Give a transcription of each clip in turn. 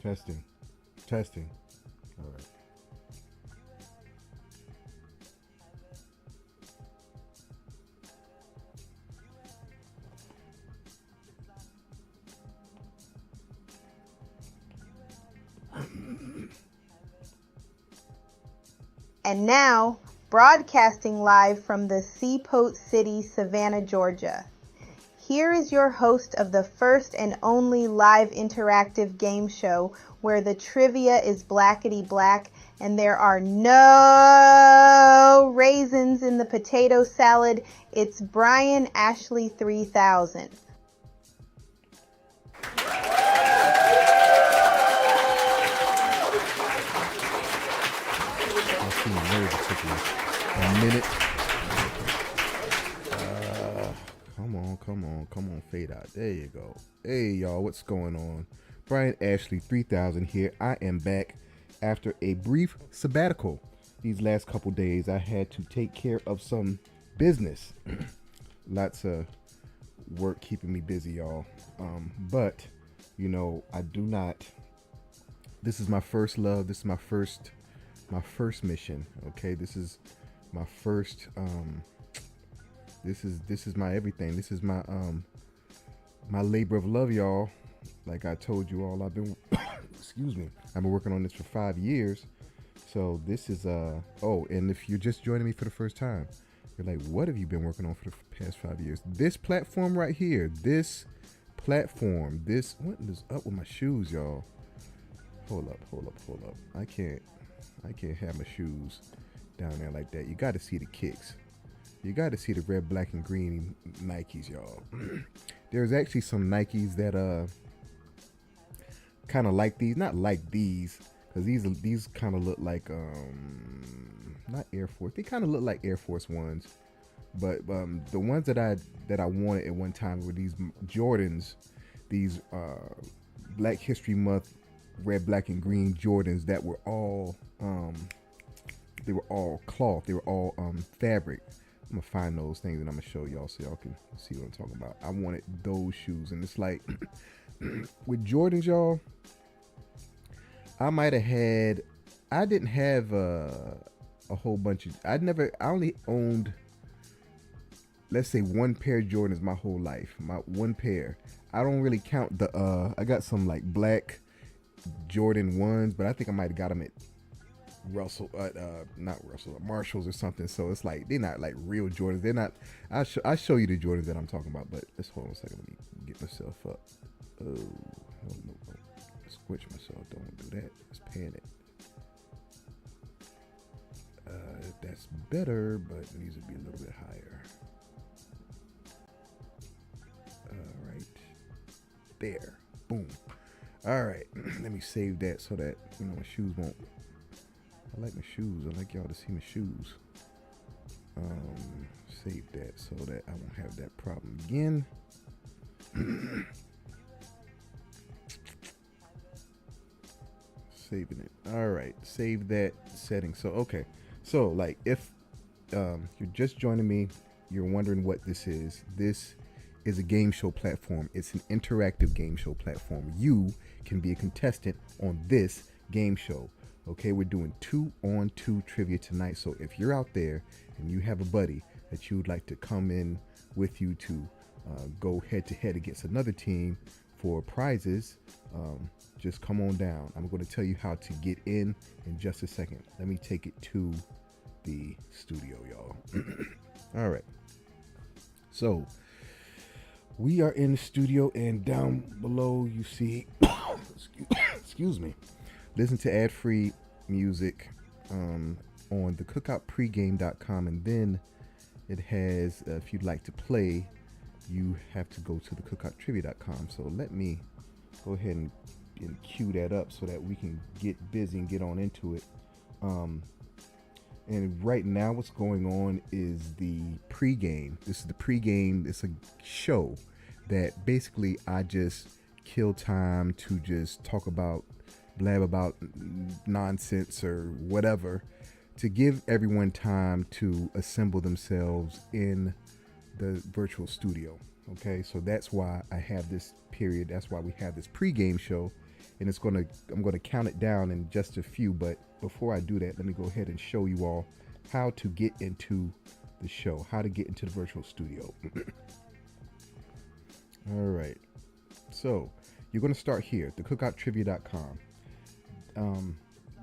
Testing. Testing. All right. And now, broadcasting live from the Seaport City, Savannah, Georgia. Here is your host of the first and only live interactive game show where the trivia is blackety black and there are no raisins in the potato salad. It's Brian Ashley 3000. A minute. Come on, fade out. There you go. Hey, y'all, what's going on? Brian Ashley 3000 here. I am back after a brief sabbatical. These last couple days, I had to take care of some business. Lots of work keeping me busy, y'all. But, you know, I do not. This is my first love. This is my first mission. Okay, this is my first. This is my everything. This is my my labor of love, y'all. Like I told you all, I've been excuse me. I've been working on this for 5 years. So this is oh, and if you're just joining me for the first time, you're like, what have you been working on for the past 5 years? This platform right here. This platform. This, what is up with my shoes, y'all? Hold up. I can't have my shoes down there like that. You got to see the kicks. You got to see the red, black, and green Nikes, y'all. There's actually some Nikes that kind of like these, not like these, because these kind of look like not Air Force. They kind of look like Air Force Ones, but the ones that I wanted at one time were these Jordans, these Black History Month red, black, and green Jordans that were all they were all cloth. They were all fabric. I'm gonna find those things and I'm gonna show y'all so y'all can see what I'm talking about. I wanted those shoes, and it's like with Jordans, y'all, I might have had. I didn't have a whole bunch of. I only owned, let's say, one pair of Jordans my whole life. My one pair. I don't really count the. I got some like black Jordan 1s, but I think I might have got them at Marshalls or something. So it's like they're not like real Jordans. They're not. I'll show you the Jordans that I'm talking about. But let's hold on a second. Let me get myself up. Oh no. Squinch myself. Don't do that. Let's pan it. That's better, but it needs to be a little bit higher. All right. There. Boom. All right. Let me save that so that my shoes won't. I like my shoes. I like y'all to see my shoes. Save that so that I won't have that problem again. Saving it. All right. Save that setting. So, okay. So, like, if you're just joining me, you're wondering what this is. This is a game show platform. It's an interactive game show platform. You can be a contestant on this game show. Okay, we're doing 2-on-2 trivia tonight. So if you're out there and you have a buddy that you would like to come in with you to go head to head against another team for prizes, just come on down. I'm going to tell you how to get in just a second. Let me take it to the studio, y'all. All right. So we are in the studio, and down below you see, excuse me, listen to ad-free music on the cookoutpregame.com, and then it has, if you'd like to play, you have to go to the cookouttrivia.com. So let me go ahead and cue that up so that we can get busy and get on into it. And right now what's going on is the pregame. This is the pregame. It's a show that basically I just kill time to just talk about, blab about nonsense or whatever, to give everyone time to assemble themselves in the virtual studio. Okay, so that's why I have this period. That's why we have this pregame show. and I'm gonna count it down in just a few. But before I do that, let me go ahead and show you all how to get into the show, how to get into the virtual studio. All right, so you're gonna start here, thecookouttrivia.com.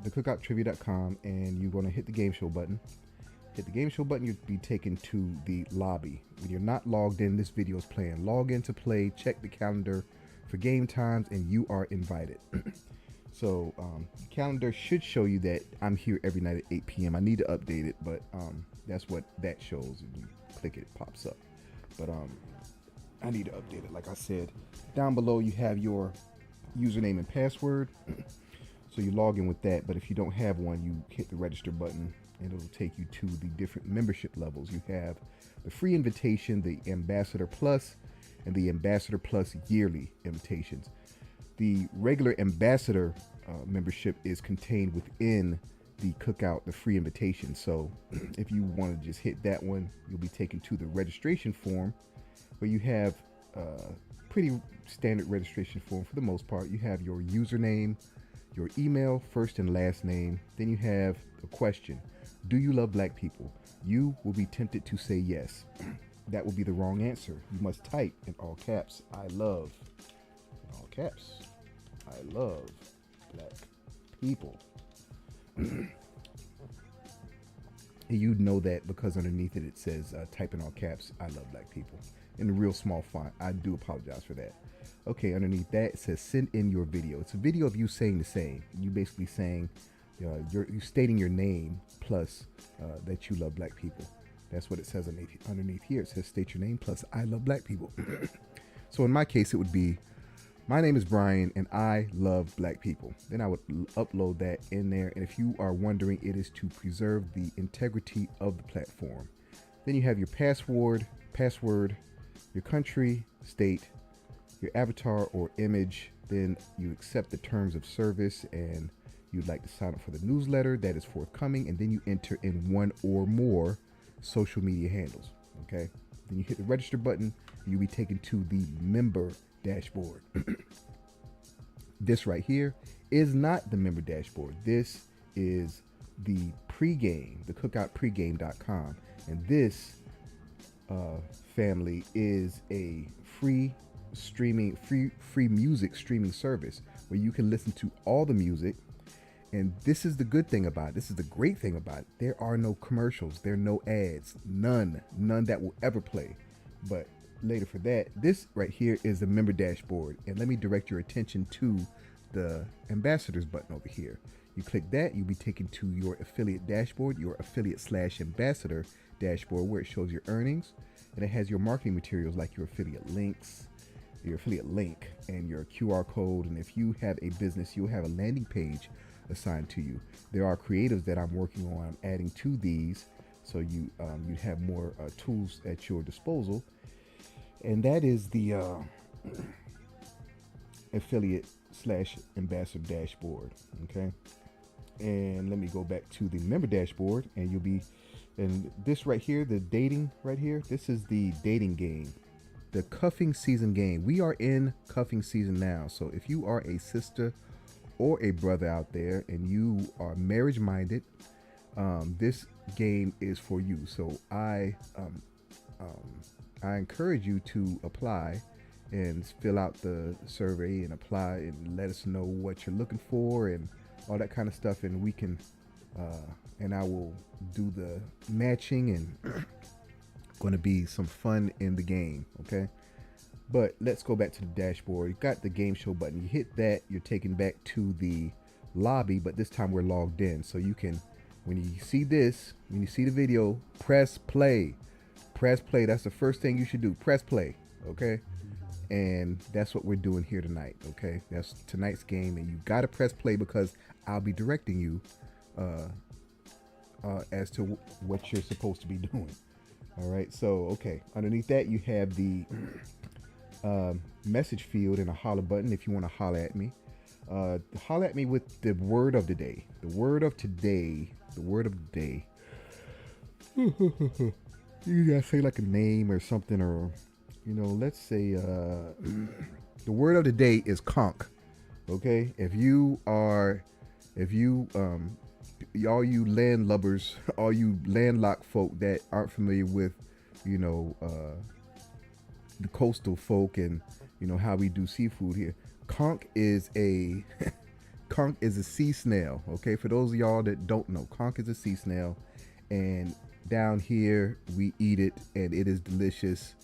Thecookouttrivia.com, and you're gonna hit the game show button. Hit the game show button, you'll be taken to the lobby. When you're not logged in, this video is playing. Log in to play, check the calendar for game times, and you are invited. So the calendar should show you that I'm here every night at 8 p.m. I need to update it, but that's what that shows. And you click it, it pops up. But I need to update it. Like I said, down below you have your username and password. So you log in with that, but if you don't have one, you hit the register button and it'll take you to the different membership levels. You have the free invitation, the Ambassador Plus, and the Ambassador Plus yearly invitations. The regular Ambassador membership is contained within the Cookout, the free invitation. So if you want to just hit that one, you'll be taken to the registration form where you have pretty standard registration form for the most part. You have your username, your email, first and last name. Then you have a question. Do you love black people? You will be tempted to say yes. That will be the wrong answer. You must type in all caps, I love, in all caps, I love black people. And you know that because underneath it says type in all caps, I love black people, in a real small font. I do apologize for that. Okay, underneath that it says send in your video. It's a video of you saying the same. You basically saying, you're stating your name plus that you love black people. That's what it says underneath here. It says state your name plus I love black people. So in my case, it would be, my name is Brian and I love black people. Then I would upload that in there. And if you are wondering, it is to preserve the integrity of the platform. Then you have your password, your country, state, your avatar or image. Then you accept the terms of service and you'd like to sign up for the newsletter that is forthcoming, and then you enter in one or more social media handles. Okay, then you hit the register button and you'll be taken to the member dashboard. This right here is not the member dashboard. This is the pregame, the cookoutpregame.com, and this family is a free music streaming service where you can listen to all the music. And this is the good thing about it. This is the great thing about it. There are no commercials. There are no ads. None that will ever play. But later for that, this right here is the member dashboard. And let me direct your attention to the ambassadors button over here. You click that, you'll be taken to your affiliate dashboard, your affiliate/ambassador dashboard, where it shows your earnings. And it has your marketing materials like your affiliate links, your affiliate link, and your QR code. And if you have a business, you'll have a landing page assigned to you. There are creatives that I'm working on. I'm adding to these, so you have more tools at your disposal. And that is the affiliate/ambassador dashboard. Okay, and let me go back to the member dashboard, and you'll be, and this right here, the dating right here, this is the dating game, the cuffing season game. We are in cuffing season now, so if you are a sister or a brother out there and you are marriage minded, this game is for you. So I encourage you to apply and fill out the survey and apply and let us know what you're looking for and all that kind of stuff, and we can and I will do the matching, and going to be some fun in the game. Okay, but let's go back to the dashboard. You got the game show button. You hit that, you're taken back to the lobby, but this time we're logged in. So you can, when you see this, when you see the video, press play. Press play. That's the first thing you should do. Press play. Okay, and that's what we're doing here tonight. Okay, that's tonight's game, and you got to press play because I'll be directing you as to what you're supposed to be doing. All right, so okay, underneath that you have the message field and a holler button if you want to holler at me. Holler at me with the word of the day. The word of today. The word of the day. You gotta say like a name or something, or let's say the word of the day is conch. Okay, if you all you landlubbers, all you landlocked folk that aren't familiar with, you know, the coastal folk and how we do seafood here. Conch is a conch is a sea snail. Okay, for those of y'all that don't know, conch is a sea snail, and down here we eat it, and it is delicious.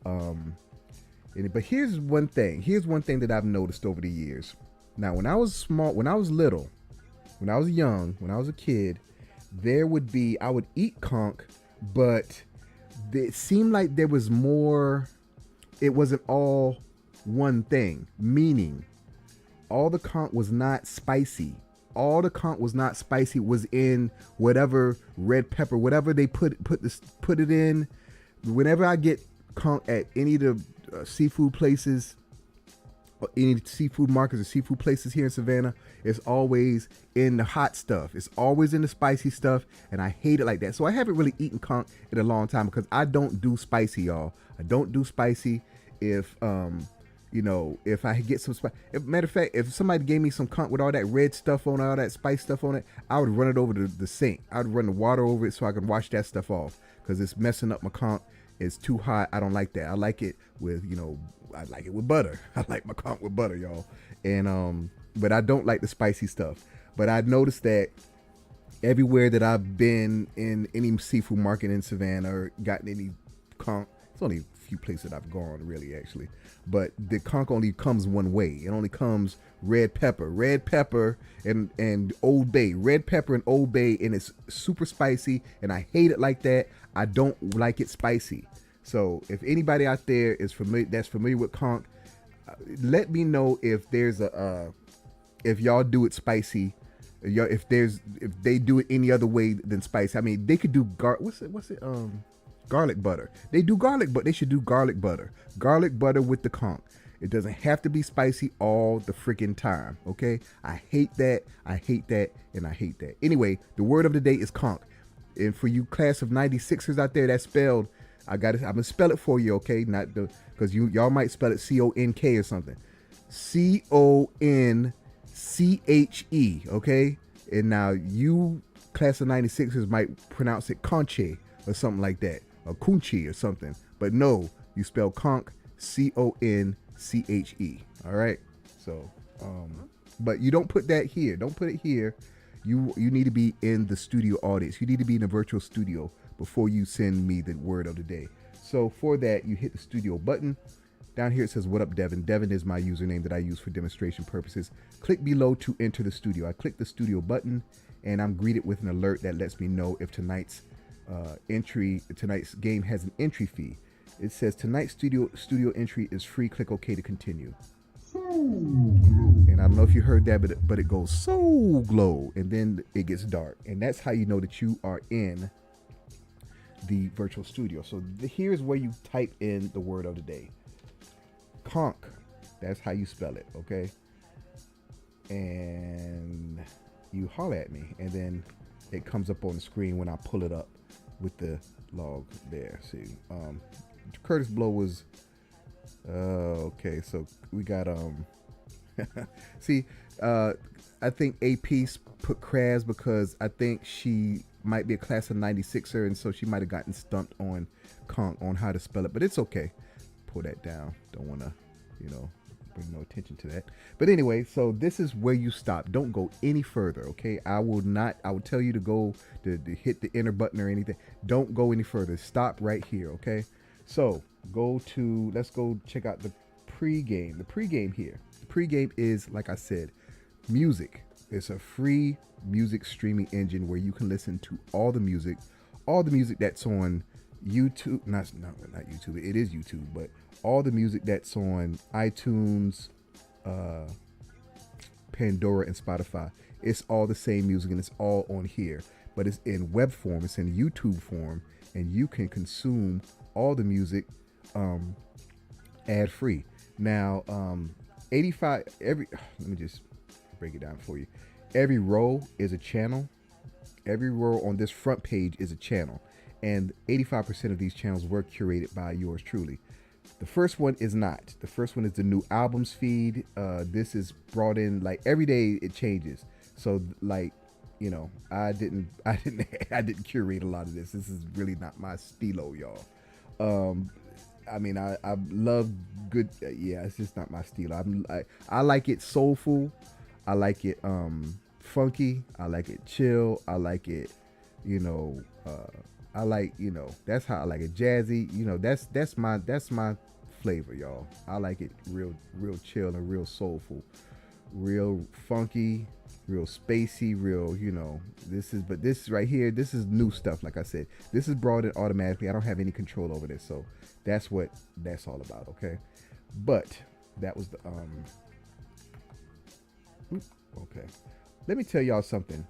Um, but here's one thing. Here's one thing that I've noticed over the years. Now, when I was small, when I was little, when I was young, when I was a kid, I would eat conch, but it seemed like there was more. It wasn't all one thing, meaning all the conch was not spicy. All the conch was not spicy. Was in whatever red pepper, whatever they put it in. Whenever I get conch at any of the seafood places, or any seafood markets or seafood places here in Savannah, it's always in the hot stuff. It's always in the spicy stuff, and I hate it like that. So I haven't really eaten conch in a long time because I don't do spicy, y'all. I don't do spicy. If if I get some spice, matter of fact, if somebody gave me some conch with all that red stuff on it, all that spice stuff on it, I would run it over the sink. I'd run the water over it so I can wash that stuff off because it's messing up my conch. It's too hot. I don't like that. I like it with I like it with butter. I like my conch with butter, y'all. And but I don't like the spicy stuff. But I noticed that everywhere that I've been in any seafood market in Savannah or gotten any conch, it's only a few places that I've gone really actually. But the conch only comes one way. It only comes red pepper and Old Bay, red pepper and Old Bay, and it's super spicy. And I hate it like that. I don't like it spicy. So if anybody out there is familiar with conch, let me know if there's if y'all do it spicy, if they do it any other way than spicy. I mean, they could do garlic butter. They do garlic, but they should do garlic butter. Garlic butter with the conch. It doesn't have to be spicy all the freaking time. Okay, I hate that. I hate that, and I hate that. Anyway, the word of the day is conch. And for you class of 96ers out there, that's spelled. I'm gonna spell it for you, okay? Not the because y'all might spell it CONK or something. CONCHE, okay? And now you class of 96ers might pronounce it conche or something like that, or kunchi or something. But no, you spell conch, CONCHE. All right. So, but you don't put that here. Don't put it here. You need to be in the studio audience. You need to be in a virtual studio before you send me the word of the day. So for that, you hit the studio button. Down here it says, "What up, Devin?" Devin is my username that I use for demonstration purposes. Click below to enter the studio. I click the studio button, and I'm greeted with an alert that lets me know if tonight's game has an entry fee. It says tonight's studio entry is free. Click OK to continue. And I don't know if you heard that, but it goes so glow, and then it gets dark, and that's how you know that you are in the virtual studio. So here's where you type in the word of the day. Conch. That's how you spell it, okay? And you holler at me, and then it comes up on the screen when I pull it up with the log there. See, Curtis Blow was okay. So we got see, I think AP put Kraz because I think she might be a class of 96er, and so she might have gotten stumped on conch on how to spell it, but it's okay. Pull that down. Don't want to, bring no attention to that. But anyway, so this is where you stop. Don't go any further, okay? I will tell you to go to hit the enter button or anything. Don't go any further. Stop right here, okay? So let's go check out the pregame. The pregame here. The pregame is, like I said, music. It's a free music streaming engine where you can listen to all the music that's on YouTube. Not YouTube. It is YouTube, but all the music that's on iTunes, Pandora, and Spotify. It's all the same music, and it's all on here, but it's in web form. It's in YouTube form, and you can consume all the music ad free. Now, 85 let me just break it down for you. Every row is a channel. Every row on this front page is a channel, and 85% of these channels were curated by yours truly. The first one is not. The first one is the new albums feed. This is brought in like every day it changes. So like, I didn't curate a lot of this. This is really not my stilo, y'all. Um, I mean, I love good. Yeah, it's just not my style. I like it soulful. I like it funky. I like it chill. I like it, you know. I like that's how I like it jazzy. That's my flavor, y'all. I like it real chill and real soulful, real funky, real spacey, real. This right here. This is new stuff. Like I said, this is brought in automatically. I don't have any control over this, so that's what that's all about. Okay, but that was the okay. Let me tell y'all something.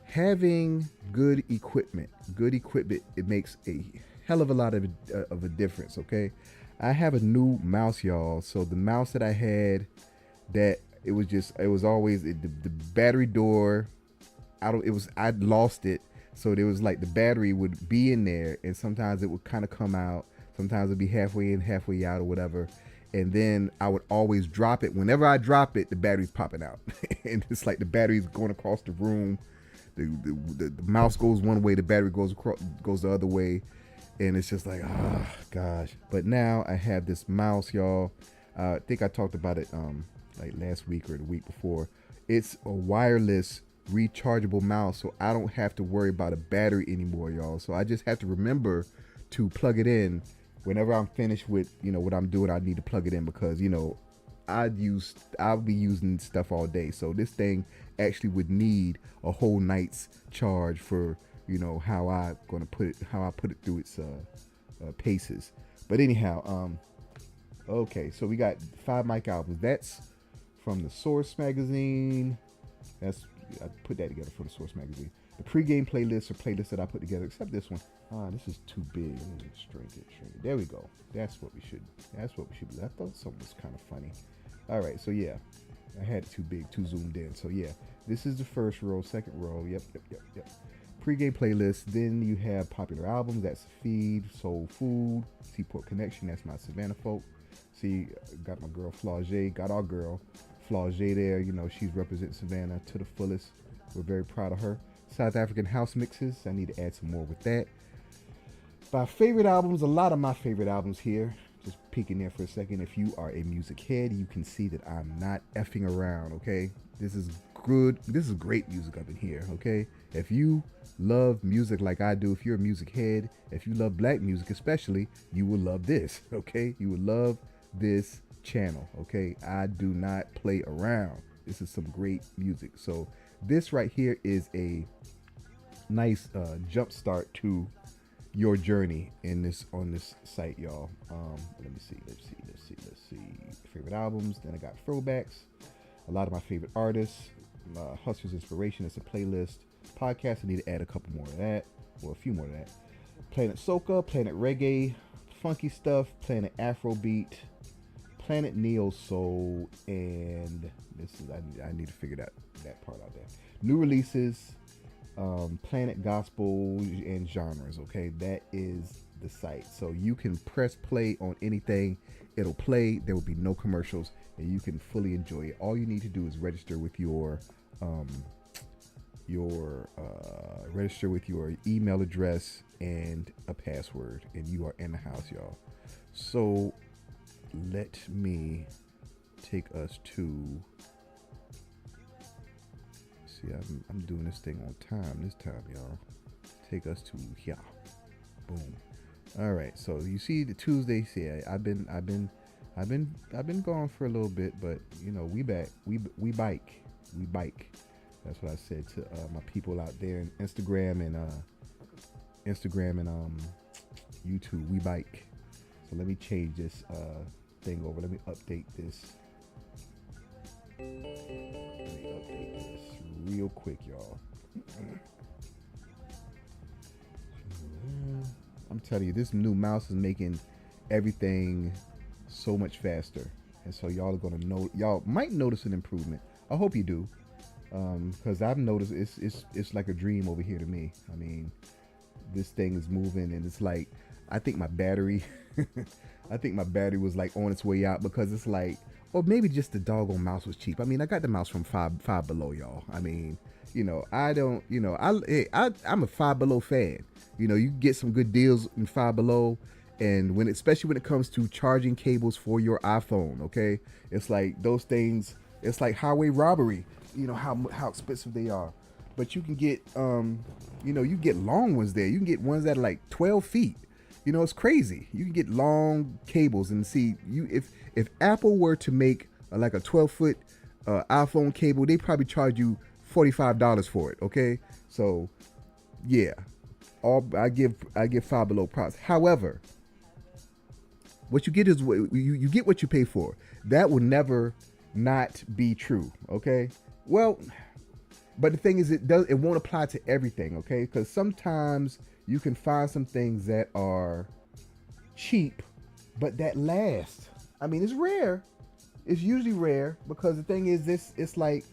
Having good equipment, it makes a hell of a lot of a difference. Okay, I have a new mouse, y'all. So the mouse that I had, that it was always the battery door. I'd lost it, so there was like the battery would be in there, and sometimes it would kind of come out. Sometimes it'd be halfway in, halfway out, or whatever. And then I would always drop it. Whenever I drop it, the battery's popping out, and it's like the battery's going across the room. The mouse goes one way, the battery goes the other way, and it's just like, oh gosh. But now I have this mouse, y'all. I think I talked about it like last week or the week before. It's a wireless rechargeable mouse, so I don't have to worry about a battery anymore, y'all. So I just have to remember to plug it in whenever I'm finished with what I'm doing. I need to plug it in because I'll be using stuff all day. So this thing actually would need a whole night's charge for how I put it through its paces. But anyhow, okay, so we got 5 mic albums. That's from the Source magazine. I put that together for the Source magazine. The pregame playlists are playlists that I put together, except this one. This is too big. Let me shrink it. There we go. That's what we should be. I thought something was kind of funny. All right, so yeah, I had it too big, too zoomed in. So yeah, this is the first row, second row. Yep. Pre-game playlist. Then you have popular albums. That's Feed, Soul Food, Seaport Connection. That's my Savannah folk. See, got my girl Flau'jae. Got our girl Flau'jae there. She's representing Savannah to the fullest. We're very proud of her. South African house mixes. I need to add some more with that. By favorite albums, a lot of my favorite albums here. Just peeking there for a second. If you are a music head, you can see that I'm not effing around, okay? This is good. This is great music up in here, okay? If you love music like I do, if you're a music head, if you love black music especially, you will love this, okay? You will love this channel, okay? I do not play around. This is some great music. So this right here is a nice jump start to your journey on this site, y'all. Let me see. Favorite albums. Then I got throwbacks. A lot of my favorite artists. Hustler's Inspiration. It's a playlist. Podcast. I need to add a couple more of that. Well, a few more of that. Planet Soca. Planet Reggae. Funky stuff. Planet Afrobeat. Planet Neo Soul. And this is I need to figure that part out there. New releases. Planet Gospel and genres. Okay, that is the site. So you can press play on anything, it'll play. There will be no commercials, and you can fully enjoy it. All you need to do is register with your email address and a password, and you are in the house, y'all. So let me take us to. I'm doing this thing on time this time, y'all. Take us to here. Boom. All right. So you see the Tuesdays here. I've been gone for a little bit, but we back. We bike. That's what I said to my people out there in Instagram and YouTube. We bike. So let me change this thing over. Let me update this. Real quick, y'all. I'm telling you, this new mouse is making everything so much faster, and so y'all are gonna know. Y'all might notice an improvement. I hope you do, because I've noticed it's like a dream over here to me. I mean, this thing is moving, and it's like I think my battery, I think my battery was like on its way out because it's like, or maybe just the doggone mouse was cheap. I mean, I got the mouse from Five Below, y'all. I mean, I don't, I'm a Five Below fan. You get some good deals in Five Below, and especially when it comes to charging cables for your iPhone, okay, it's like those things. It's like highway robbery. You know how expensive they are, but you can get you get long ones there. You can get ones that are like 12 feet. It's crazy. You can get long cables and see if Apple were to make like a 12-foot iPhone cable, they probably charge you $45 for it. Okay, so yeah, I give Five Below props. However, what you get is what you get what you pay for. That will never not be true. Okay, well, but the thing is, it won't apply to everything. Okay, because sometimes you can find some things that are cheap, but that last. I mean, it's rare. It's usually rare because the thing is, it's like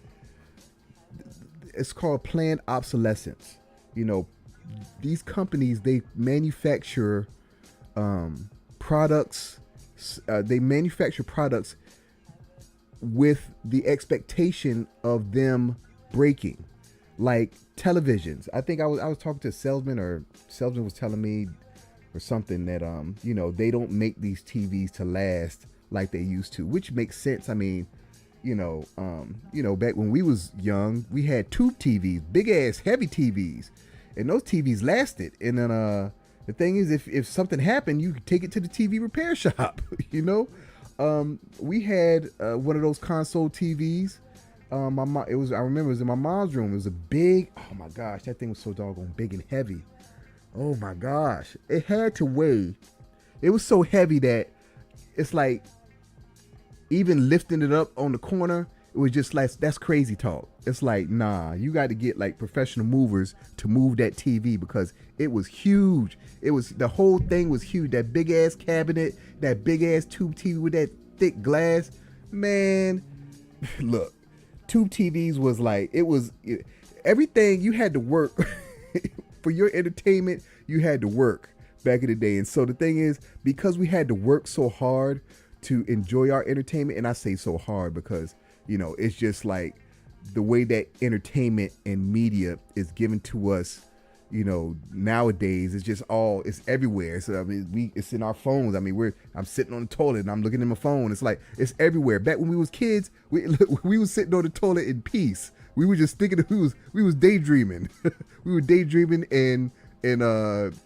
it's called planned obsolescence. These companies, they manufacture products. They manufacture products with the expectation of them breaking, like televisions. I think I was talking to a salesman, or salesman was telling me or something that they don't make these TVs to last like they used to, which makes sense. I mean, back when we was young, we had tube TVs, big ass heavy TVs, and those TVs lasted. And then the thing is, if something happened, you could take it to the TV repair shop. We had one of those console TVs. My mom, I remember it was in my mom's room. It was a big, oh my gosh, that thing was so doggone big and heavy. Oh my gosh, it had to weigh. It was so heavy that it's like even lifting it up on the corner, it was just like, that's crazy talk. It's like, nah, you got to get like professional movers to move that TV because it was huge. The whole thing was huge. That big ass cabinet, that big ass tube TV with that thick glass, man. Look, tube TVs was like, everything you had to work for your entertainment. You had to work back in the day. And so the thing is, because we had to work so hard to enjoy our entertainment, and I say so hard because it's just like the way that entertainment and media is given to us nowadays. It's everywhere. So I mean, it's in our phones. I mean, I'm sitting on the toilet and I'm looking at my phone. It's like it's everywhere. Back when we was kids, we was sitting on the toilet in peace. We were just thinking we was daydreaming. We were daydreaming and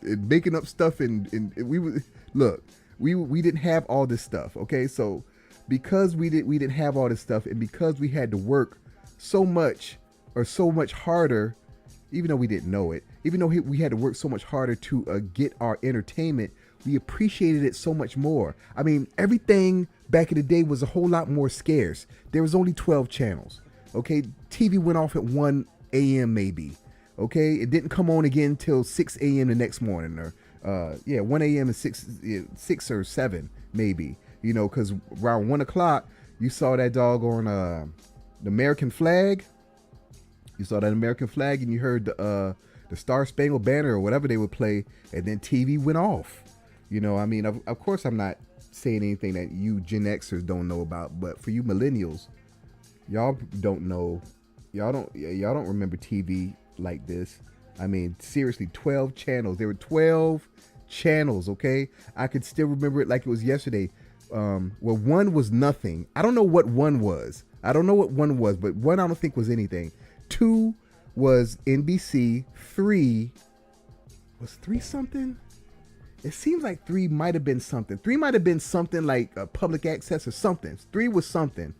making up stuff and we would look. We didn't have all this stuff. Okay, so because we didn't have all this stuff, and because we had to work so much harder, even though we didn't know it, even though we had to work so much harder to get our entertainment, we appreciated it so much more. I mean, everything back in the day was a whole lot more scarce. There was only 12 channels. Okay, TV went off at 1 a.m. maybe. Okay, it didn't come on again till 6 a.m. the next morning, or 1 a.m. and 6 or 7 maybe. Because around 1 o'clock you saw that doggone the American flag. You saw that American flag, and you heard the Star Spangled Banner or whatever they would play, and then TV went off. I mean, of course, I'm not saying anything that you Gen Xers don't know about, but for you millennials, y'all don't know, y'all don't remember TV like this. I mean, seriously, 12 channels. There were 12 channels. Okay, I could still remember it like it was yesterday. Well, one was nothing. I don't know what one was. But one I don't think was anything. 2 was NBC. 3 was 3 something. It seems like 3 might have been something. 3 might have been something like public access or something. 3 was something.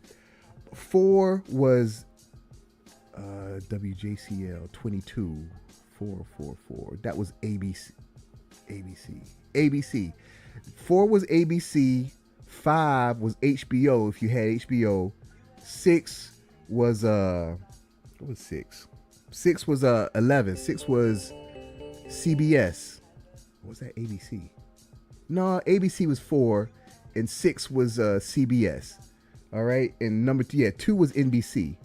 4 was WJCL 22 444. That was ABC. 4 was ABC. 5 was HBO if you had HBO. 6 was what was 6? 6 was 11. 6 was CBS. What was that? ABC? No, ABC was 4, and 6 was CBS. All right, and 2 was NBC.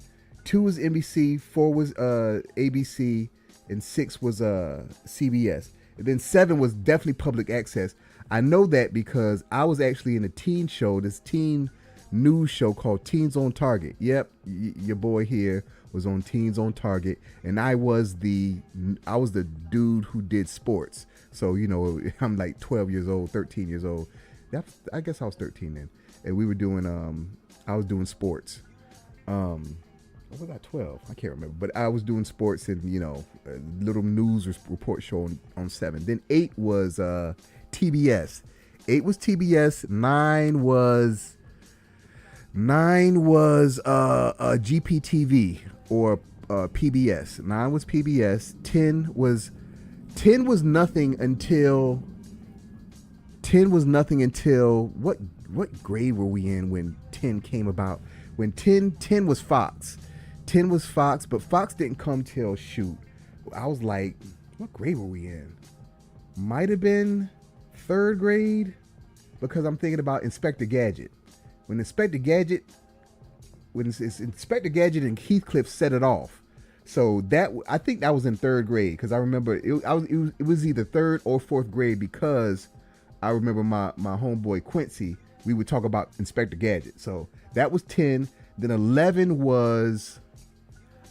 2 was NBC. 4 was ABC, and 6 was CBS. And then 7 was definitely public access. I know that because I was actually in a teen show, this teen news show called Teens on Target. Yep, your boy here was on Teens on Target, and I was the dude who did sports. So I'm like 12 years old, 13 years old. I guess I was 13 then, and we were doing I was doing sports. Or was I 12? I can't remember. But I was doing sports and, a little news report show on 7. Then 8 was TBS. 8 was TBS. 9 was GPTV or PBS. 9 was PBS. 10 was nothing until what grade were we in when 10 came about? When 10 was Fox. 10 was Fox, but Fox didn't come till I was like, what grade were we in? Might have been 3rd grade, because I'm thinking about Inspector Gadget. When Inspector Gadget and Heathcliff set it off. So I think that was in 3rd grade, because I remember it was either 3rd or 4th grade, because I remember my homeboy Quincy, we would talk about Inspector Gadget. So that was 10. Then 11 was,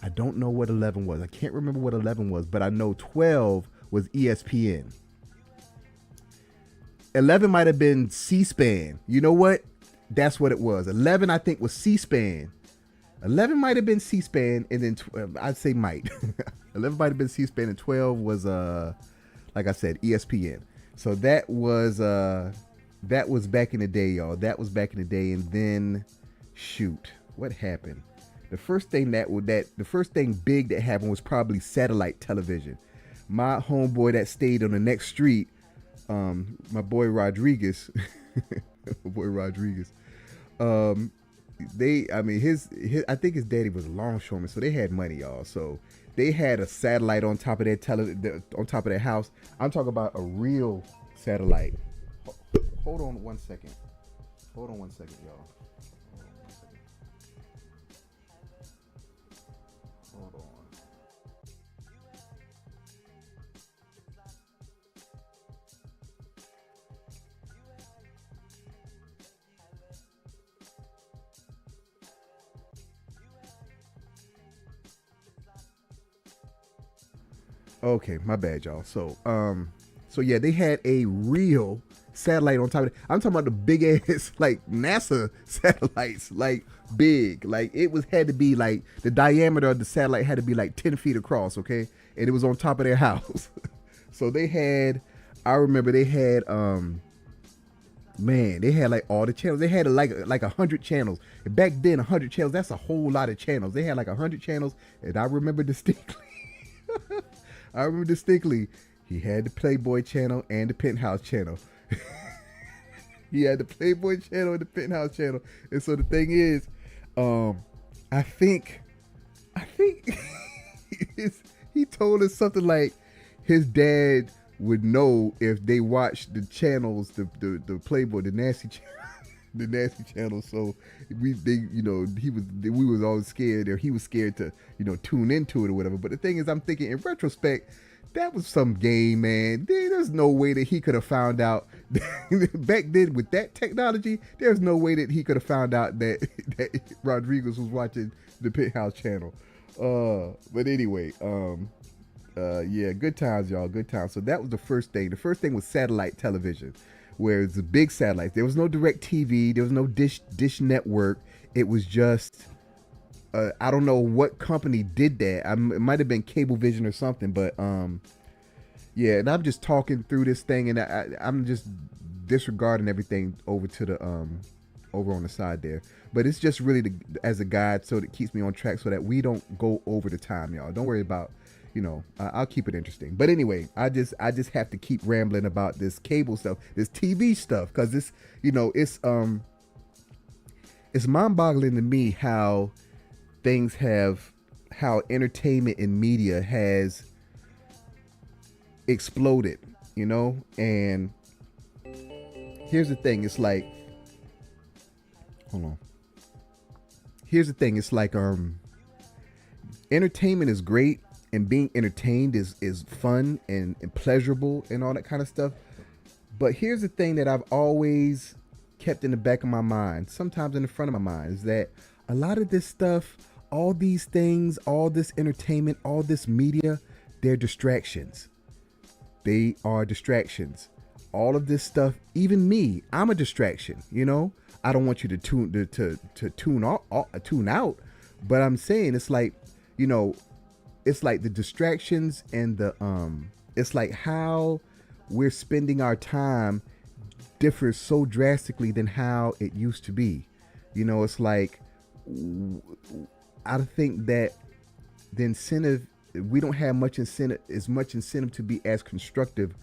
I don't know what 11 was. I can't remember what 11 was, but I know 12 was ESPN. 11 might have been C-SPAN. You know what? That's what it was. 11, I think, was C-SPAN. 11 might have been C-SPAN, and then I'd say might. 11 might have been C-SPAN, and 12 was, like I said, ESPN. So that was back in the day, y'all. That was back in the day, and then what happened? The first thing big that happened was probably satellite television. My homeboy that stayed on the next street, my boy Rodriguez, I think his daddy was a longshoreman, so they had money, y'all. So they had a satellite on top of their house. I'm talking about a real satellite. Hold on one second, y'all. Hold on. Okay, my bad, y'all. So yeah, they had a real satellite on top of it. I'm talking about the big ass like NASA satellites, like big, like had to be like the diameter of the satellite had to be like 10 feet across, okay, and it was on top of their house. So I remember they had like all the channels. They had like 100 channels. And back then 100 channels, that's a whole lot of channels. They had like 100 channels, and I remember distinctly he had the Playboy channel and the Penthouse channel. He had the Playboy channel and the Penthouse channel. And so the thing is, I think he told us something like his dad would know if they watched the channels, the Playboy, the nasty channel. The nasty channel. So we was always scared, or he was scared to tune into it or whatever. But the thing is, I'm thinking in retrospect, that was some game, man. There's no way that he could have found out back then with that technology. There's no way that he could have found out that Rodriguez was watching the Penthouse channel. But anyway, yeah, good times, y'all. Good times. So that was the first thing. The first thing was satellite television, where it's a big satellite. There was no direct TV. There was no dish network. It was just, I don't know what company did that. It might have been Cablevision or something, but yeah. And I'm just talking through this thing, and I'm just disregarding everything over to the over on the side there. But it's just really as a guide, so it keeps me on track, so that we don't go over the time, y'all. Don't worry about. I'll keep it interesting. But anyway, I just have to keep rambling about this cable stuff, this TV stuff, because this, it's mind-boggling to me how entertainment and media has exploded, and here's the thing. It's like, hold on. Here's the thing. It's like, entertainment is great. and being entertained is fun and pleasurable and all that kind of stuff. But here's the thing that I've always kept in the back of my mind, sometimes in the front of my mind, is that a lot of this stuff, all these things, all this entertainment, all this media, they're distractions. They are distractions. All of this stuff, even me, I'm a distraction. I don't want you to tune out, but I'm saying it's like, it's like the distractions and it's like how we're spending our time differs so drastically than how it used to be. It's like I think that the incentive, we don't have as much incentive to be as constructive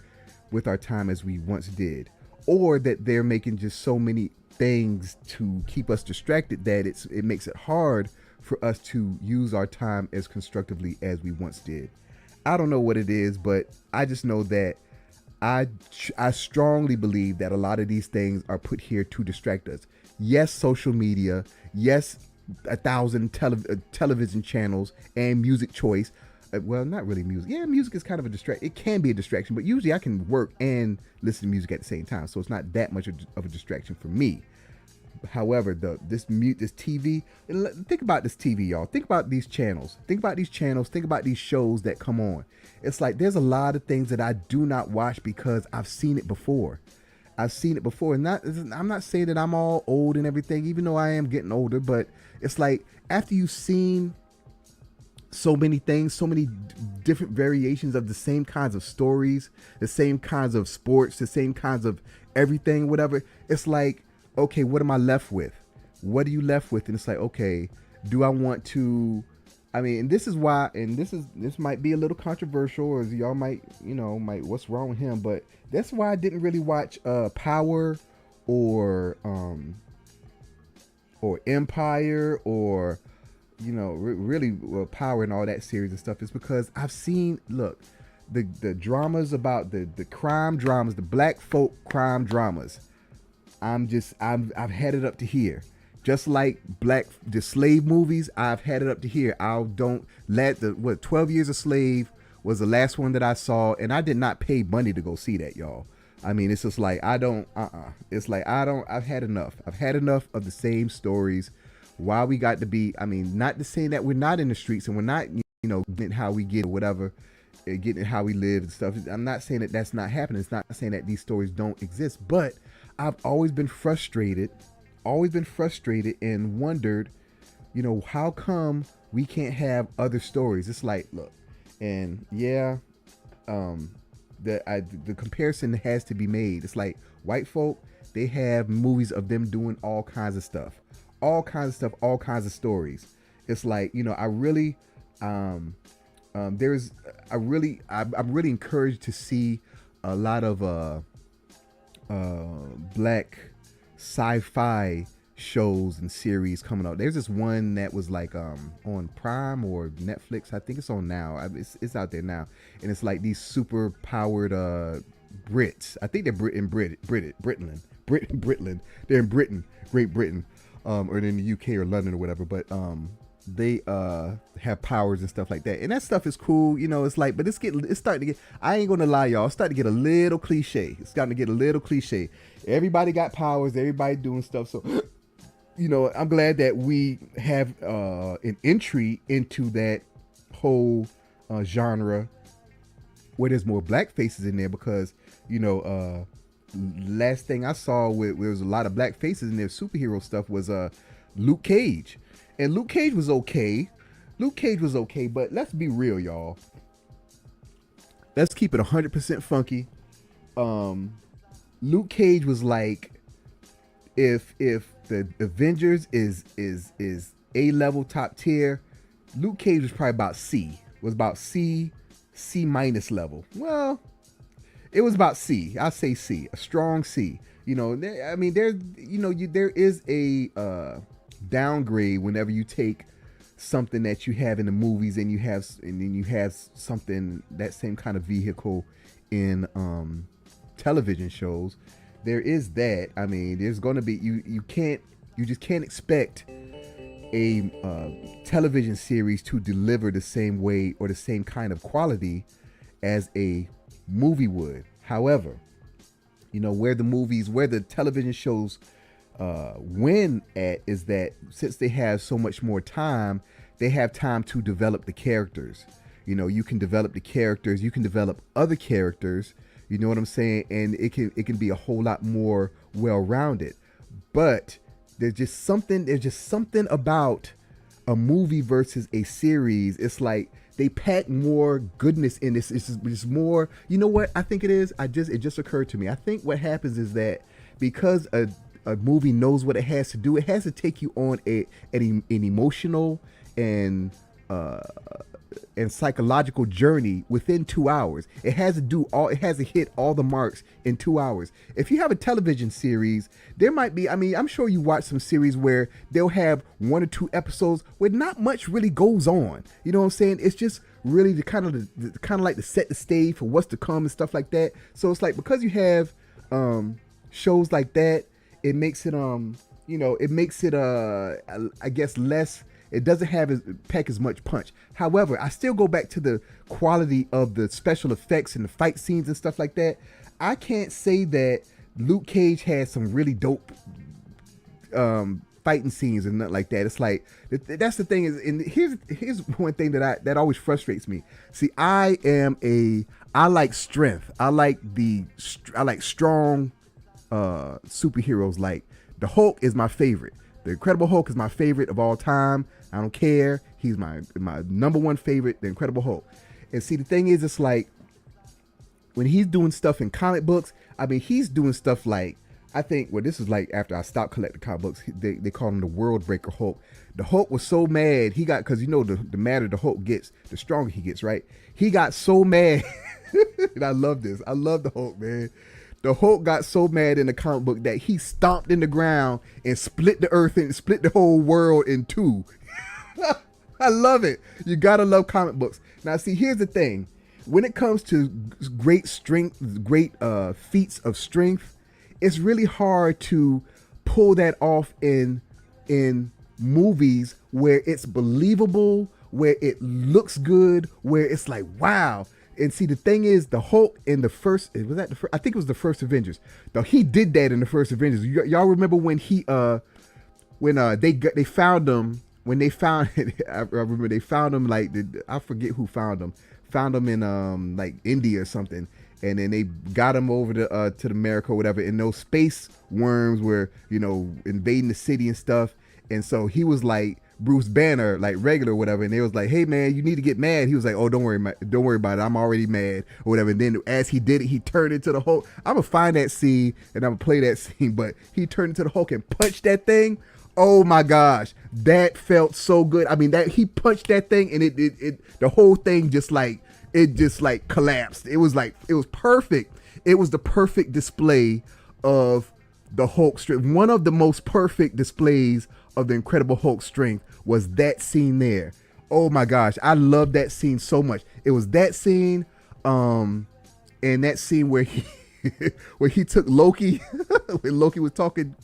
with our time as we once did, or that they're making just so many things to keep us distracted that it makes it hard for us to use our time as constructively as we once did. I don't know what it is, but I just know that I strongly believe that a lot of these things are put here to distract us. Yes, social media. Yes, 1,000 television channels and music choice. Well, not really music. Yeah, music is kind of a distraction. It can be a distraction, but usually I can work and listen to music at the same time, so it's not that much of a distraction for me. However, this TV, think about this TV, y'all. Think about these channels. Think about these channels. Think about these shows that come on. It's like there's a lot of things that I do not watch because I've seen it before. And I'm not saying that I'm all old and everything, even though I am getting older, but it's like after you've seen so many things, so many different variations of the same kinds of stories, the same kinds of sports, the same kinds of everything, whatever. It's like, okay, what am I left with? What are you left with? And it's like, okay, do I want to, and this is why, and this might be a little controversial, or y'all might, what's wrong with him? But that's why I didn't really watch Power or Empire or really Power and all that series and stuff, is because I've seen, look, the dramas about the crime dramas, the black folk crime dramas. I've had it up to here. Just like the slave movies, I've had it up to here. 12 Years a Slave was the last one that I saw, and I did not pay money to go see that, y'all. It's just like, it's like, I've had enough. I've had enough of the same stories. Why we got to be, not to say that we're not in the streets and we're not, getting how we get or whatever, getting how we live and stuff. I'm not saying that that's not happening. It's not saying that these stories don't exist, but I've always been frustrated and wondered, how come we can't have other stories? It's like, look, and yeah, the comparison has to be made. It's like white folk, they have movies of them doing all kinds of stuff, all kinds of stories. It's like, I'm really encouraged to see a lot of black sci-fi shows and series coming out. There's this one that was like on Prime or Netflix. I think it's on now. It's out there now, and it's like these super powered Brits. I think they're Britain. They're in Britain, Great Britain, or in the UK or London or whatever. But they have powers and stuff like that, and that stuff is cool. It's like, but it's starting to get. I ain't gonna lie, y'all. It's starting to get a little cliche. It's starting to get a little cliche. Everybody got powers. Everybody doing stuff. So, I'm glad that we have an entry into that whole genre where there's more black faces in there, because last thing I saw where there was a lot of black faces in their superhero stuff was Luke Cage. And Luke Cage was okay. But let's be real, y'all. Let's keep it 100% funky. Luke Cage was like, if the Avengers is A-level top tier, Luke Cage was probably about C. Was about C minus level. Well, it was about C. I'll say C, a strong C. There is a downgrade whenever you take something that you have in the movies and then you have something, that same kind of vehicle in television shows. There is that. There's going to be, you just can't expect a television series to deliver the same way or the same kind of quality as a movie would. However, where the television shows win at is that since they have so much more time, they have time to develop the characters. You can develop the characters, you can develop other characters, you know what I'm saying? And it can be a whole lot more well-rounded. But there's just something about a movie versus a series. It's like they pack more goodness in this. It's more, you know what I think it is? It just occurred to me. I think what happens is that because a movie knows what it has to do, it has to take you on an emotional and psychological journey within 2 hours. It has to hit all the marks in 2 hours. If you have a television series, there might be, I'm sure you watch some series where they'll have 1 or 2 episodes where not much really goes on. You know what I'm saying? It's just really the kind of like to set the stage for what's to come and stuff like that. So it's like, because you have shows like that, it makes it I guess less. It doesn't pack as much punch. However, I still go back to the quality of the special effects and the fight scenes and stuff like that. I can't say that Luke Cage had some really dope fighting scenes and nothing like that. It's like, that's the thing is, and here's one thing that always frustrates me. See, I like strength. I like strong superheroes. Like the Hulk is my favorite. The Incredible Hulk is my favorite of all time. I don't care. He's my number one favorite, the Incredible Hulk. And see, the thing is, it's like when he's doing stuff in comic books, he's doing stuff like, I think, this is like after I stopped collecting comic books, they call him the World Breaker Hulk. The Hulk was so mad, because the madder the Hulk gets, the stronger he gets, right? He got so mad, and I love this. I love the Hulk, man. The Hulk got so mad in the comic book that he stomped in the ground and split the earth and split the whole world in two. I love it. You gotta love comic books. Now, see, here's the thing. When it comes to great strength, great feats of strength, it's really hard to pull that off in movies where it's believable, where it looks good, where it's like, wow. And see, the thing is, the Hulk in the first, I think it was the first Avengers. Though he did that in the first Avengers. Y'all remember when they found him, when they found I remember they found him, like, I forget who found him in like India or something. And then they got him over to America or whatever. And those space worms were, invading the city and stuff. And so he was like Bruce Banner, like regular or whatever, and they was like, hey man, you need to get mad. He was like, oh, don't worry about it, I'm already mad or whatever. And then as he did it, he turned into the Hulk. I'm gonna find that scene and I'm gonna play that scene, but he turned into the Hulk and punched that thing. Oh my gosh, that felt so good. That he punched that thing and it the whole thing just collapsed. It was perfect. It was the perfect display of the Hulk strength. One of the most perfect displays of the Incredible Hulk strength was that scene there. Oh my gosh, I love that scene so much. It was that scene, and that scene where he took Loki, when Loki was talking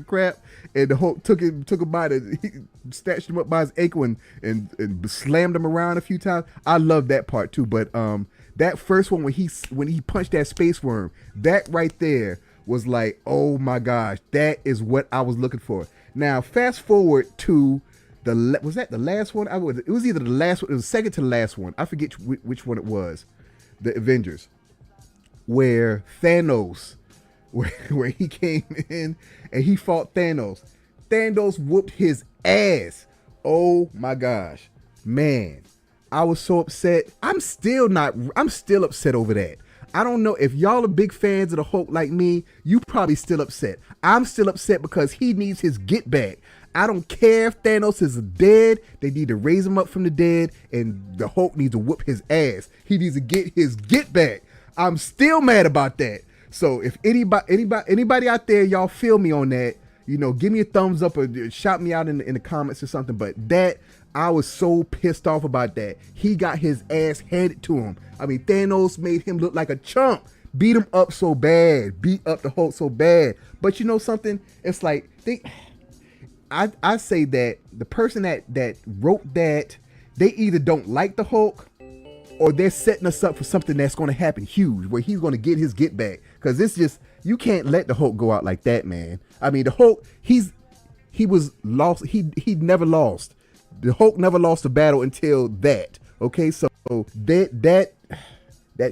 crap, and the Hulk took him by he snatched him up by his ankle and slammed him around a few times. I love that part too. But that first one when he punched that space worm, that right there was like, oh my gosh, that is what I was looking for. Now, fast forward to was that the last one? It was either the last one, it was second to the last one. I forget which one it was. The Avengers, where Thanos, where he came in and he fought Thanos. Thanos whooped his ass. Oh my gosh, man, I was so upset. I'm still upset over that. I don't know if y'all are big fans of the Hulk like me. You probably still upset. I'm still upset because he needs his get back. I don't care if Thanos is dead. They need to raise him up from the dead, and the Hulk needs to whoop his ass. He needs to get his get back. I'm still mad about that. So if anybody out there, y'all feel me on that, give me a thumbs up or shout me out in the comments or something. But that, I was so pissed off about that. He got his ass handed to him. Thanos made him look like a chump. Beat him up so bad. Beat up the Hulk so bad. But you know something? It's like, I say that the person that wrote that, they either don't like the Hulk, or they're setting us up for something that's going to happen huge, where he's going to get his get back. Because it's just, you can't let the Hulk go out like that, man. I mean, the Hulk, he was lost. He never lost. The Hulk never lost a battle until that. Okay, so that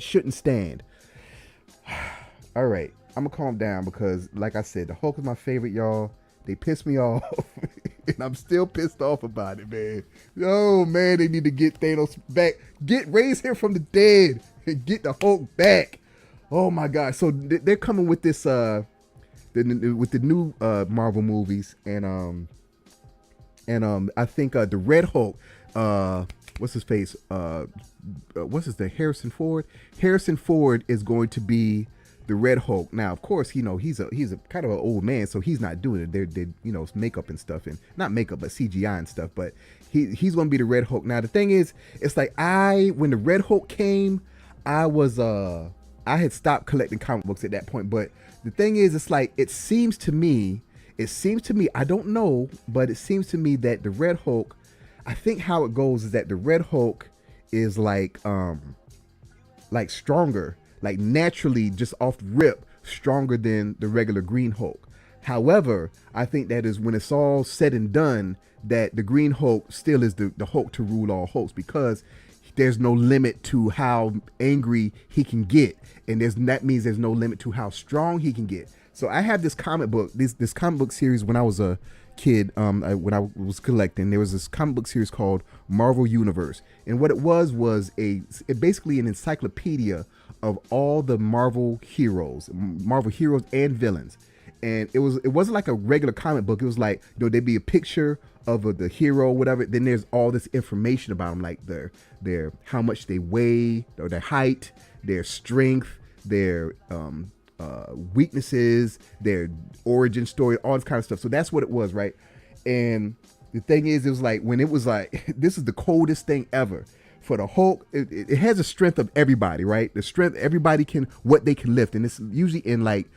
shouldn't stand. All right, I'm gonna calm down because, like I said, the Hulk is my favorite, y'all. They pissed me off, and I'm still pissed off about it, man. Oh man, they need to get Thanos back, raise him from the dead, and get the Hulk back. Oh my God! So they're coming with this with the new Marvel movies, and I think the Red Hulk, what's his face? What's his name? Harrison Ford. Harrison Ford is going to be the Red Hulk. Now, of course, he's a kind of an old man, so he's not doing it. They're makeup and stuff, and not makeup, but CGI and stuff. But he's going to be the Red Hulk. Now, the thing is, it's like when the Red Hulk came, I had stopped collecting comic books at that point. But the thing is, it's like, it seems to me, I don't know, but it seems to me that the Red Hulk, I think how it goes is that the Red Hulk is like stronger, like naturally, just off rip, stronger than the regular Green Hulk. However, I think that is when it's all said and done, that the Green Hulk still is the Hulk to rule all Hulks, because there's no limit to how angry he can get, and that means there's no limit to how strong he can get. So I have this comic book, this comic book series when I was a kid, when I was collecting. There was this comic book series called Marvel Universe, and what it was basically an encyclopedia of all the Marvel heroes and villains. And it wasn't like a regular comic book. It was like, there'd be a picture of the hero, whatever. Then there's all this information about them, like their how much they weigh, or their height, their strength, their weaknesses, their origin story, all this kind of stuff. So that's what it was, right? And the thing is, it was like, when it was like, this is the coldest thing ever. For the Hulk, it has a strength of everybody, right? The strength, everybody what they can lift. And it's usually in like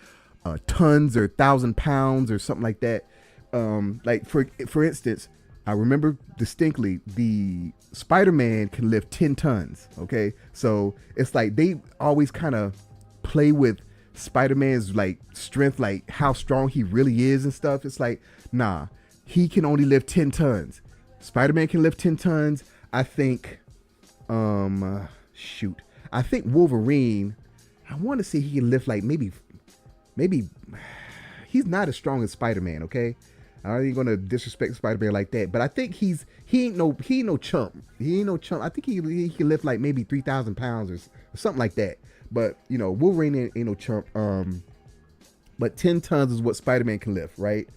tons or 1,000 pounds or something like that. Like for instance, I remember distinctly the Spider-Man can lift 10 tons. Okay. So it's like, they always kind of play with Spider-Man's like strength, like how strong he really is and stuff. It's like, nah, he can only lift 10 tons. Spider-Man can lift 10 tons. I think, I think Wolverine, I want to say he can lift like maybe he's not as strong as Spider-Man, okay? I ain't gonna disrespect Spider-Man like that, but I think he ain't no chump. He ain't no chump. I think he can lift like maybe 3,000 pounds or something like that. But Wolverine ain't no chump. But 10 tons is what Spider-Man can lift, right?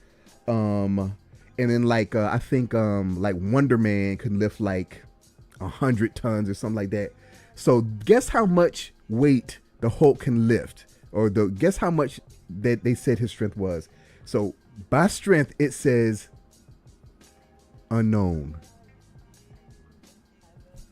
And then like I think like Wonder Man can lift like 100 tons or something like that. So guess how much weight the Hulk can lift, or guess how much that they said his strength was. So by strength, it says unknown.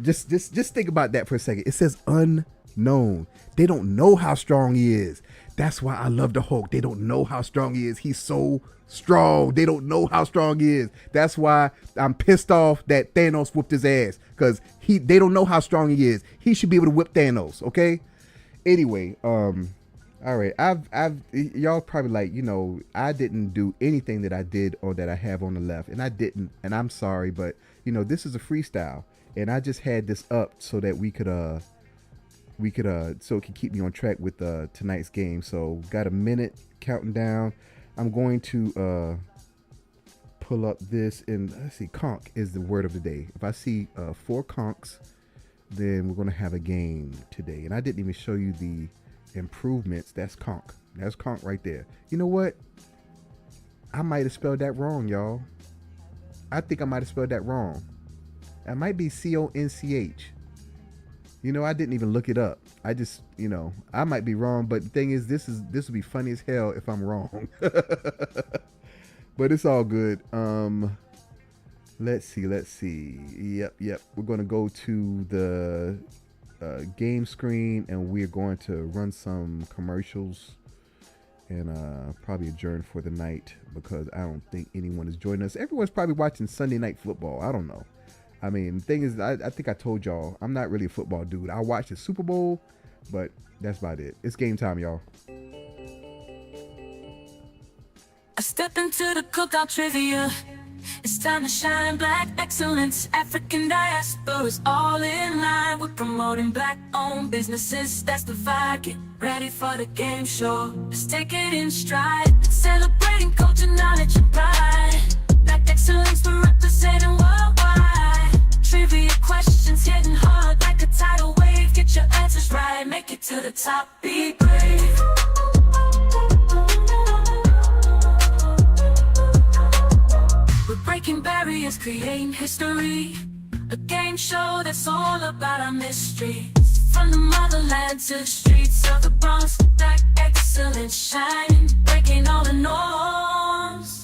Just think about that for a second. It says unknown. They don't know how strong he is. That's why I love the Hulk. They don't know how strong he is. He's so strong. They don't know how strong he is. That's why I'm pissed off that Thanos whooped his ass, because they don't know how strong he is. He should be able to whip Thanos. Okay. Anyway, all right. Y'all probably like, I didn't do anything that I did or that I have on the left, and I didn't, and I'm sorry, but this is a freestyle, and I just had this up so that we could so it can keep me on track with tonight's game. So got a minute counting down. I'm going to pull up this, and let's see, conch is the word of the day. If I see 4 conchs, then we're going to have a game today. And I didn't even show you the improvements. That's conch. That's conch right there. You know what? I might have spelled that wrong, y'all. I think I might have spelled that wrong. That might be CONCH. I didn't even look it up. I just, I might be wrong, but the thing is, this would be funny as hell if I'm wrong. But it's all good. Let's see. Yep. We're going to go to the game screen, and we're going to run some commercials. and probably adjourn for the night because I don't think anyone is joining us. Everyone's probably watching Sunday Night Football. I don't know. I mean, the thing is, I think I told y'all, I'm not really a football dude. I watch the Super Bowl, but that's about it. It's game time, y'all. I step into the cookout trivia. It's time to shine black excellence. African diaspora is all in line. We're promoting black-owned businesses. That's the vibe. Get ready for the game show. Let's take it in stride. Celebrating culture, knowledge, and pride. Black excellence, we're representing worldwide. Trivia questions hitting hard like a tidal wave. Get your answers right, make it to the top. Be brave. We're breaking barriers, creating history. A game show that's all about our mystery. From the motherland to the streets of the Bronx, black excellence shining, breaking all the norms.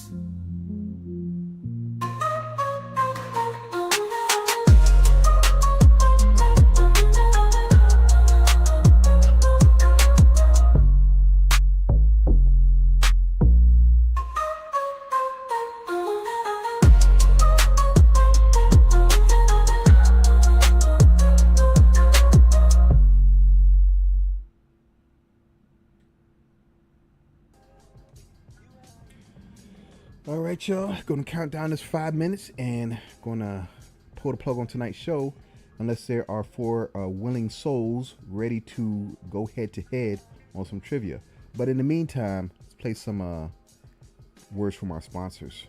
All right, y'all. Gonna count down this 5 minutes and gonna pull the plug on tonight's show unless there are 4 willing souls ready to go head to head on some trivia. But in the meantime, let's play some words from our sponsors.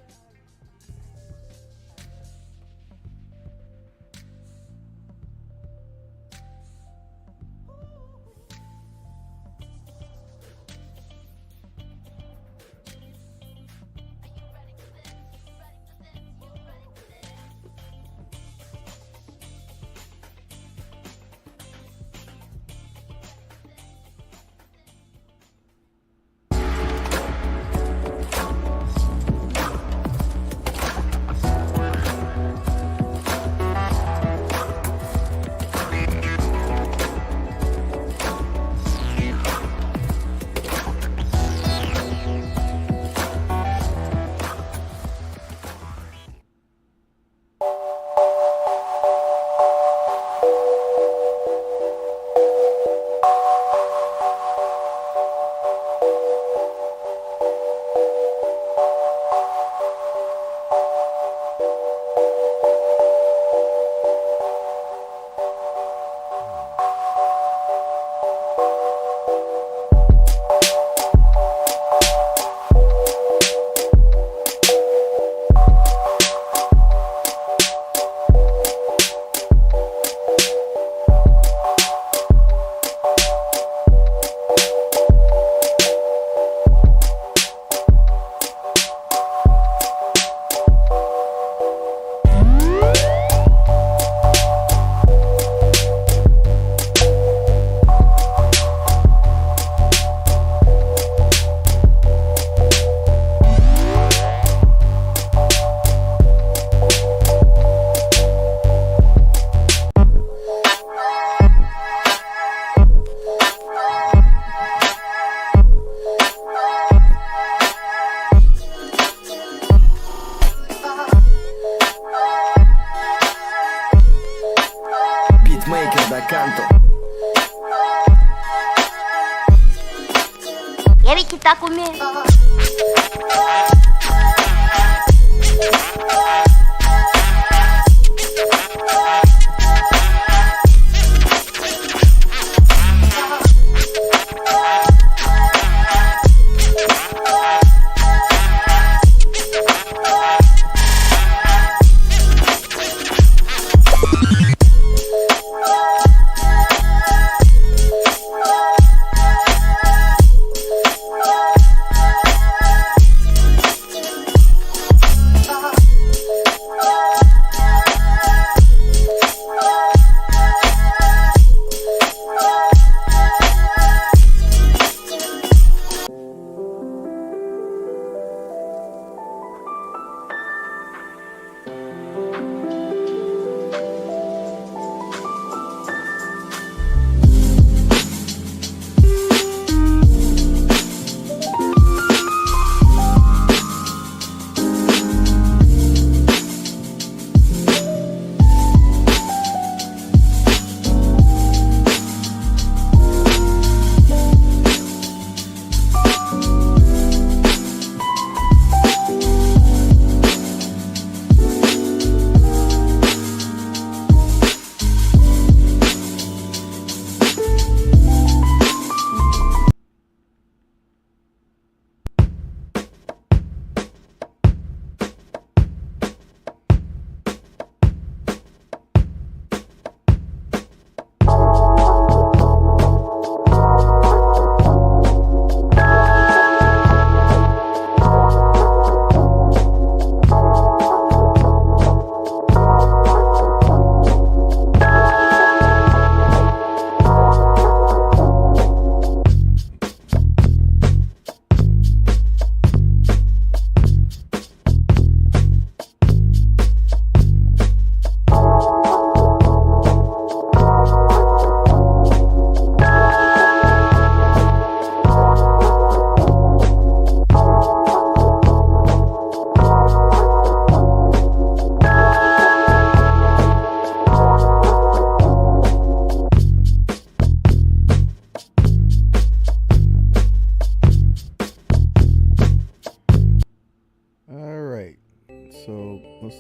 Beatmaker da canto. E aí que tá comendo?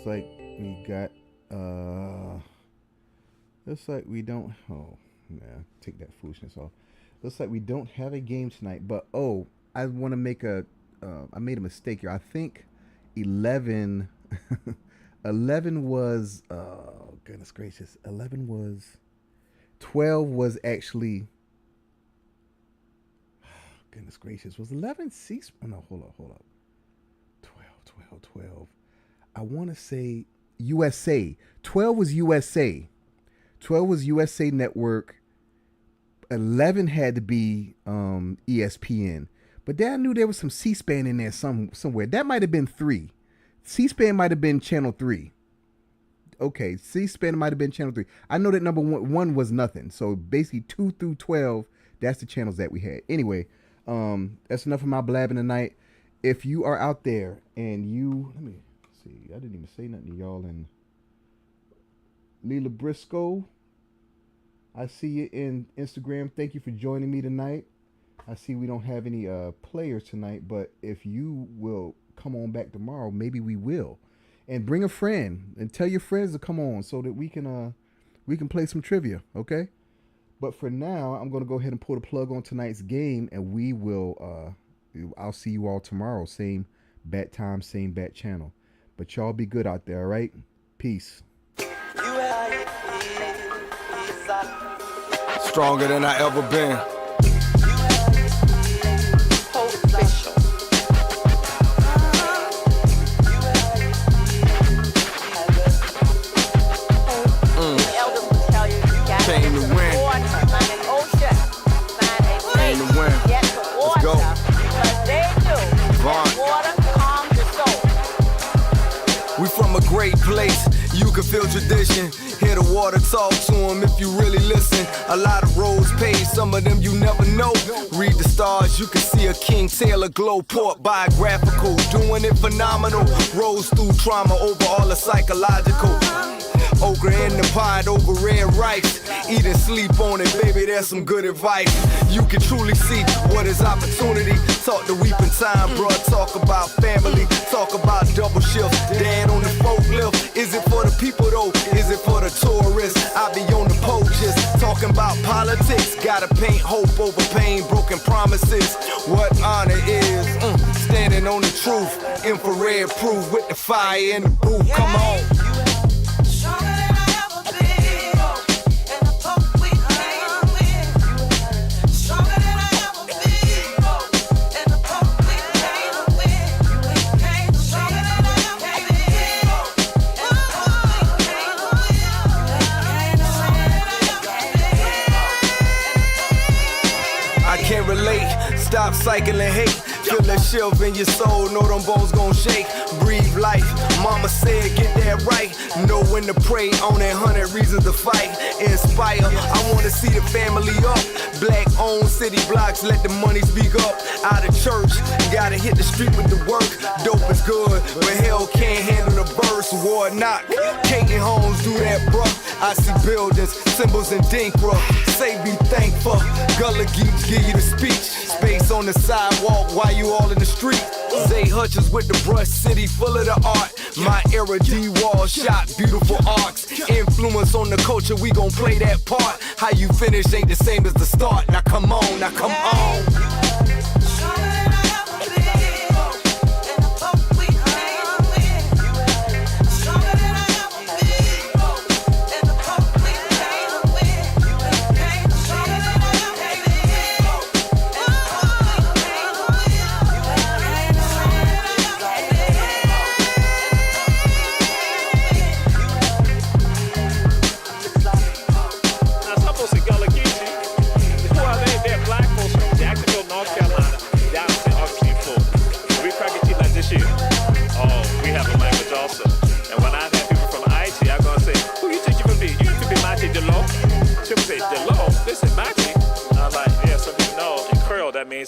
looks like we got looks like we don't. Oh, nah, take that foolishness off. Looks like we don't have a game tonight. But I want to make I made a mistake here. I think 11 11 was, oh goodness gracious, 11 was, 12 was actually, oh, goodness gracious, was 11 C? Oh no, hold up. 12. I want to say USA. 12 was USA. 12 was USA Network. 11 had to be ESPN. But then I knew there was some C-SPAN in there somewhere. That might have been 3. C-SPAN might have been channel 3. Okay, C-SPAN might have been channel 3. I know that number one was nothing. So basically 2 through 12, that's the channels that we had. Anyway, that's enough of my blabbing tonight. If you are out there and let me see, I didn't even say nothing to y'all. And Leela Briscoe, I see you in Instagram. Thank you for joining me tonight. I see we don't have any players tonight, but if you will come on back tomorrow, maybe we will. And bring a friend and tell your friends to come on so that we can play some trivia, okay? But for now, I'm going to go ahead and pull the plug on tonight's game, and we will I'll see you all tomorrow. Same bat time, same bat channel. But y'all be good out there, all right? Peace. Stronger than I ever been. Came to win. Came to win. Let's go. We from a great place. You can feel tradition. Hear the water talk to them if you really listen. A lot of roads paved, some of them you never know. Read the stars, you can see a King Taylor glow. Port biographical, doing it phenomenal. Rose through trauma over all the psychological. Okra in the pot over red rice. Eat and sleep on it, baby, there's some good advice. You can truly see what is opportunity. Talk the weeping time, bruh, talk about family. Talk about double shifts, dad on the forklift. Is it for the people though? Is it for the tourists? I be on the poaches, talking about politics. Gotta paint hope over pain, broken promises. What honor is, standing on the truth. Infrared proof with the fire in the booth, come on. Stop cycling hate. Feel that shift in your soul. Know them bones gon' shake. Breathe life. Mama said get that right. Know when to pray. On that 100 reasons to fight. Inspire. I wanna see the family up. Black owned city blocks. Let the money speak up. Out of church. Gotta hit the street with the work. Dope is good, but hell can't handle the verse. War knock. Caking homes do that, bruh. I see buildings, symbols and dinkra. Say be thankful. Gullah geeks give you the speech. Space on the sidewalk while you all in the street. Zay Hutchins with the brush city full of the art. My era D-Wall shot beautiful arcs. Influence on the culture, we gon' play that part. How you finish ain't the same as the start. Now come on, now come on.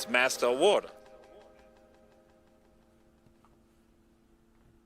Master of Water.